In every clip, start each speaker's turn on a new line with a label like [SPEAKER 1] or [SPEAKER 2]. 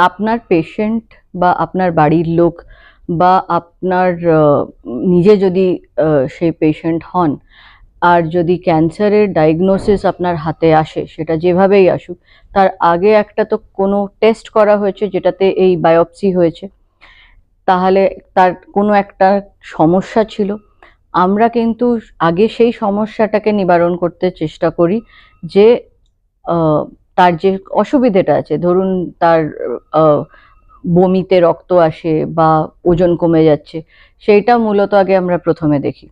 [SPEAKER 1] আপনার পেশেন্ট বা আপনার বাড়ির লোক বা আপনার নিজে যদি সেই পেশেন্ট হন, আর যদি ক্যান্সারের ডায়াগনোসিস আপনার হাতে আসে, সেটা যেভাবেই আসুক, তার আগে একটা তো কোনো টেস্ট করা হয়েছে যেটাতে এই বায়োপসি হয়েছে, তাহলে তার কোনো একটা সমস্যা ছিল। আমরা কিন্তু আগে সেই সমস্যাটাকে নিবারণ করতে চেষ্টা করি, যে আহ, তার যে অসুবিধেটা আছে, ধরুন তার আহ, বমিতে রক্ত আসে বা ওজন কমে যাচ্ছে, সেইটা মূলত আগে আমরা প্রথমে দেখি।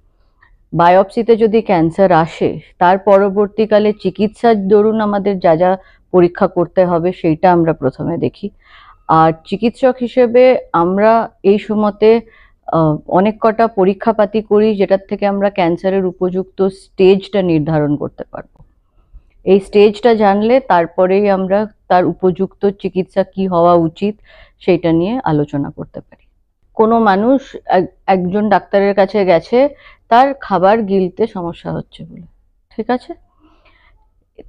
[SPEAKER 1] বায়োপসিতে যদি ক্যান্সার আসে, তার পরবর্তীকালে চিকিৎসার দরুন আমাদের যা যা পরীক্ষা করতে হবে সেইটা আমরা প্রথমে দেখি। আর চিকিৎসক হিসেবে আমরা এই সময়তে অনেক কটা পরীক্ষাপাতি করি, যেটার থেকে আমরা ক্যান্সারের উপযুক্ত স্টেজটা নির্ধারণ করতে পারবো। এই স্টেজটা জানলে তারপরেই আমরা তার উপযুক্ত চিকিৎসা কি হওয়া উচিত সেইটা নিয়ে আলোচনা করতে পারি। কোনো মানুষ একজন ডাক্তারের কাছে গেছে তার খাবার গিলতে সমস্যা হচ্ছে বলে, ঠিক আছে,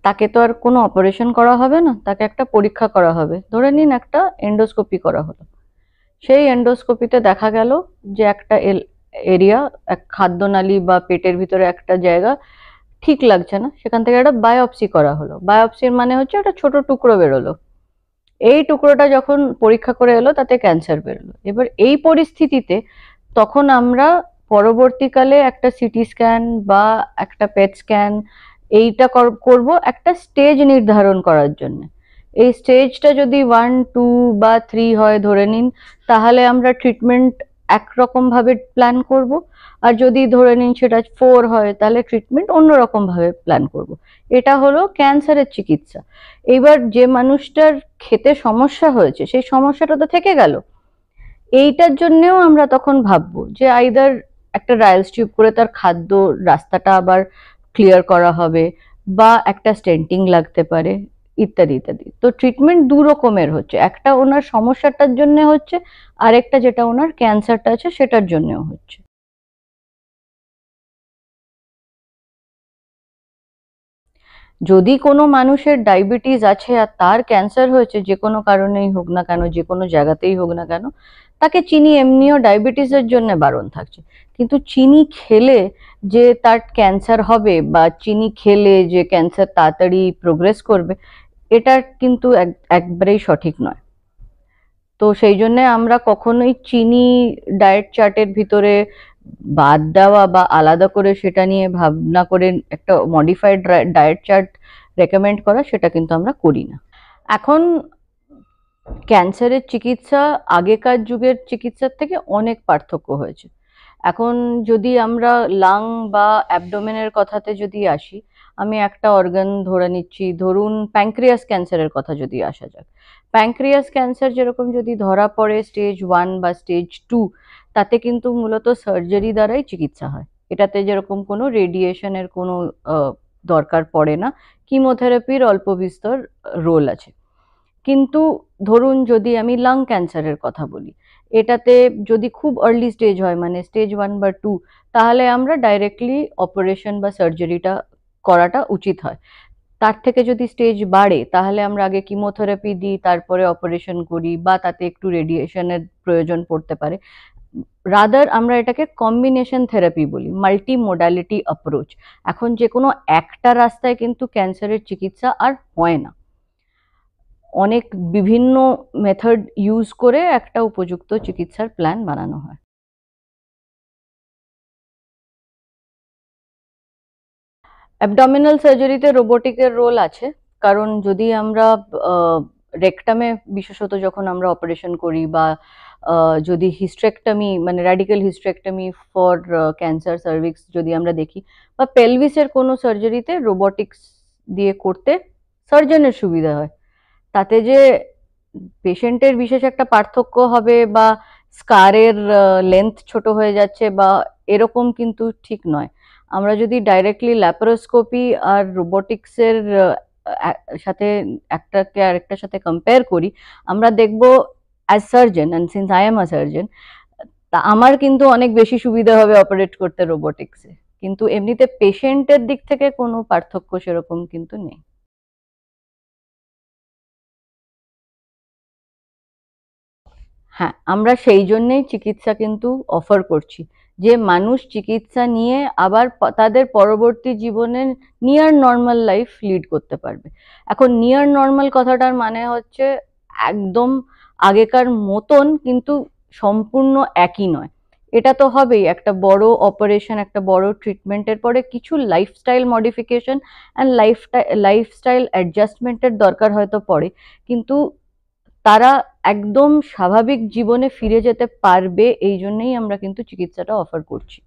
[SPEAKER 1] তাকে তো আর কোনো অপারেশন করা হবে না, তাকে একটা পরীক্ষা করা হবে, ধরে নিন একটা এন্ডোস্কোপি করা হলো। সেই এন্ডোস্কোপিতে দেখা গেল যে একটা এরিয়া, এক খাদ্যনালী বা পেটের ভিতরে একটা জায়গা ঠিক লাগছে না, সেখান থেকে একটা বায়োপসি করা হলো। বায়োপসির মানে হচ্ছে একটা ছোট টুকরো বেরোলো। এই টুকরোটা যখন পরীক্ষা করে এলো তাতে ক্যান্সার বেরোলো। এবার এই পরিস্থিতিতে তখন আমরা পরবর্তীকালে একটা সিটি স্ক্যান বা একটা পেট স্ক্যান এইটা করব একটা স্টেজ নির্ধারণ করার জন্য। এই স্টেজটা যদি 1, 2 বা 3 হয় ধরে নিন, তাহলে আমরা ট্রিটমেন্ট একরকম ভাবে প্ল্যান করব। আর যদি ধরে নিন সেটা 4 হয়, তাহলে ট্রিটমেন্ট অন্যরকম ভাবে প্ল্যান করব। এটা হলো ক্যান্সারের চিকিৎসা। এবার যে মানুষটার খেতে সমস্যা হয়েছে সেই সমস্যাটা তো থেকে গেল, এইটার জন্যেও আমরা তখন ভাববো যে আইদার একটা রায়ালস টিউব করে তার খাদ্য রাস্তাটা আবার ক্লিয়ার করা হবে, বা একটা স্টেন্টিং লাগতে পারে, ইত্যাদি ইত্যাদি। তো ট্রিটমেন্ট দু রকমের হচ্ছে, একটা ওনার সমস্যাটার জন্য হচ্ছে, আর একটা যেটা ওনার ক্যান্সারটা আছে সেটার জন্যও হচ্ছে। যদি কোনো মানুষের ডায়াবেটিস আছে আর তার ক্যান্সার হয়েছে, যে কোনো কারণেই হোক না কেন, যে কোনো জায়গাতেই হোক না কেন, তাকে চিনি এমনিও ডায়াবেটিসের জন্য বারণ থাকছে। কিন্তু চিনি খেলে যে তার ক্যান্সার হবে বা চিনি খেলে যে ক্যান্সার তাড়াতাড়ি প্রোগ্রেস করবে, এটা কিন্তু একবারেই সঠিক নয়। তো সেই জন্য আমরা কখনোই চিনি ডায়েট চার্টের ভিতরে বাদ দেওয়া বা আলাদা করে সেটা নিয়ে ভাবনা করে একটা মডিফাইড ডায়েট চার্ট রেকমেন্ড করা, সেটা কিন্তু আমরা করি না। এখন ক্যান্সারের চিকিৎসা আগেকার যুগের চিকিৎসার থেকে অনেক পার্থক্য হয়েছে। এখন যদি আমরা লাং বা অ্যাবডোমেনের কথাতে যদি আসি, আমি একটা অর্গান ধরে নিচ্ছি, ধরুন প্যানক্রিয়াস ক্যান্সারের কথা যদি আসা যাক। প্যানক্রিয়াস ক্যান্সার যেরকম যদি ধরা পড়ে স্টেজ 1 বা স্টেজ 2, তাতে কিন্তু মূলত সার্জারি দ্বারাই চিকিৎসা হয়। এটাতে যেরকম কোনো রেডিয়েশনের কোনো দরকার পড়ে না, কিমোথেরাপির অল্প বিস্তর রোল আছে। কিন্তু ধরুন যদি আমি লাং ক্যান্সারের কথা বলি, এটাতে যদি খুব আর্লি স্টেজ হয়, মানে স্টেজ 1 বা 2, তাহলে আমরা ডাইরেক্টলি অপারেশন বা সার্জারিটা করাটা উচিত হয়। তার থেকে যদি স্টেজ বাড়ে, তাহলে আমরা আগে কিমোথেরাপি দিই, তারপরে অপারেশন করি, বা তাতে একটু রেডিয়েশনের প্রয়োজন পড়তে পারে। রাদার আমরা এটাকে কম্বিনেশন থেরাপি বলি, মাল্টি মোডালিটি অ্যাপ্রোচ। এখন যে কোনো একটা রাস্তায় কিন্তু ক্যান্সারের চিকিৎসা আর হয় না, অনেক বিভিন্ন মেথড ইউজ করে একটা উপযুক্ত চিকিৎসার প্ল্যান বানানো হয়। অ্যাবডোমিনাল সার্জারিতে রোবোটিকের রোল আছে, কারণ যদি আমরা রেকটামে বিশেষত যখন আমরা অপারেশন করি, বা যদি হিস্ট্রেকটমি মানে র্যাডিক্যাল হিস্ট্রেকটমি ফর ক্যান্সার সার্ভিক্স যদি আমরা দেখি, বা পেলভিসের কোনো সার্জারিতে রোবোটিক্স দিয়ে করতে সার্জনের সুবিধা হয়। তাতে যে পেশেন্টের বিশেষ একটা পার্থক্য হবে বা স্কারের লেন্থ ছোট হয়ে যাচ্ছে বা এরকম কিন্তু ঠিক নয়। আমরা যদি ডাইরেক্টলি ল্যাপারোস্কোপি আর রোবোটিক্সের সাথে একটাকে আরেকটার সাথে কম্পেয়ার করি, আমরা দেখব as surgeon, and since I am a surgeon, তা আমার কিন্তু অনেক বেশি সুবিধা হবে অপারেট করতে রোবোটিক্সে। কিন্তু এমনিতে পেশেন্টের দিক থেকে কোনো পার্থক্য সেরকম কিন্তু নেই। হ্যাঁ, আমরা সেই জন্যেই চিকিৎসা কিন্তু অফার করছি, যে মানুষ চিকিৎসা নিয়ে আবার তাদের পরবর্তী জীবনে নিয়ার নর্মাল লাইফ লিড করতে পারবে। এখন নিয়ার নর্মাল কথাটার মানে হচ্ছে একদম আগেকার মতন, কিন্তু সম্পূর্ণ একই নয়। এটা তো হবেই, একটা বড় অপারেশন, একটা বড় ট্রিটমেন্টের পরে কিছু লাইফস্টাইল মডিফিকেশন অ্যান্ড লাইফস্টাইল অ্যাডজাস্টমেন্টের দরকার হয়তো পড়ে, কিন্তু তারা একদম স্বাভাবিক জীবনে ফিরে যেতে পারবে, এই জন্যই আমরা কিন্তু চিকিৎসাটা অফার করছি।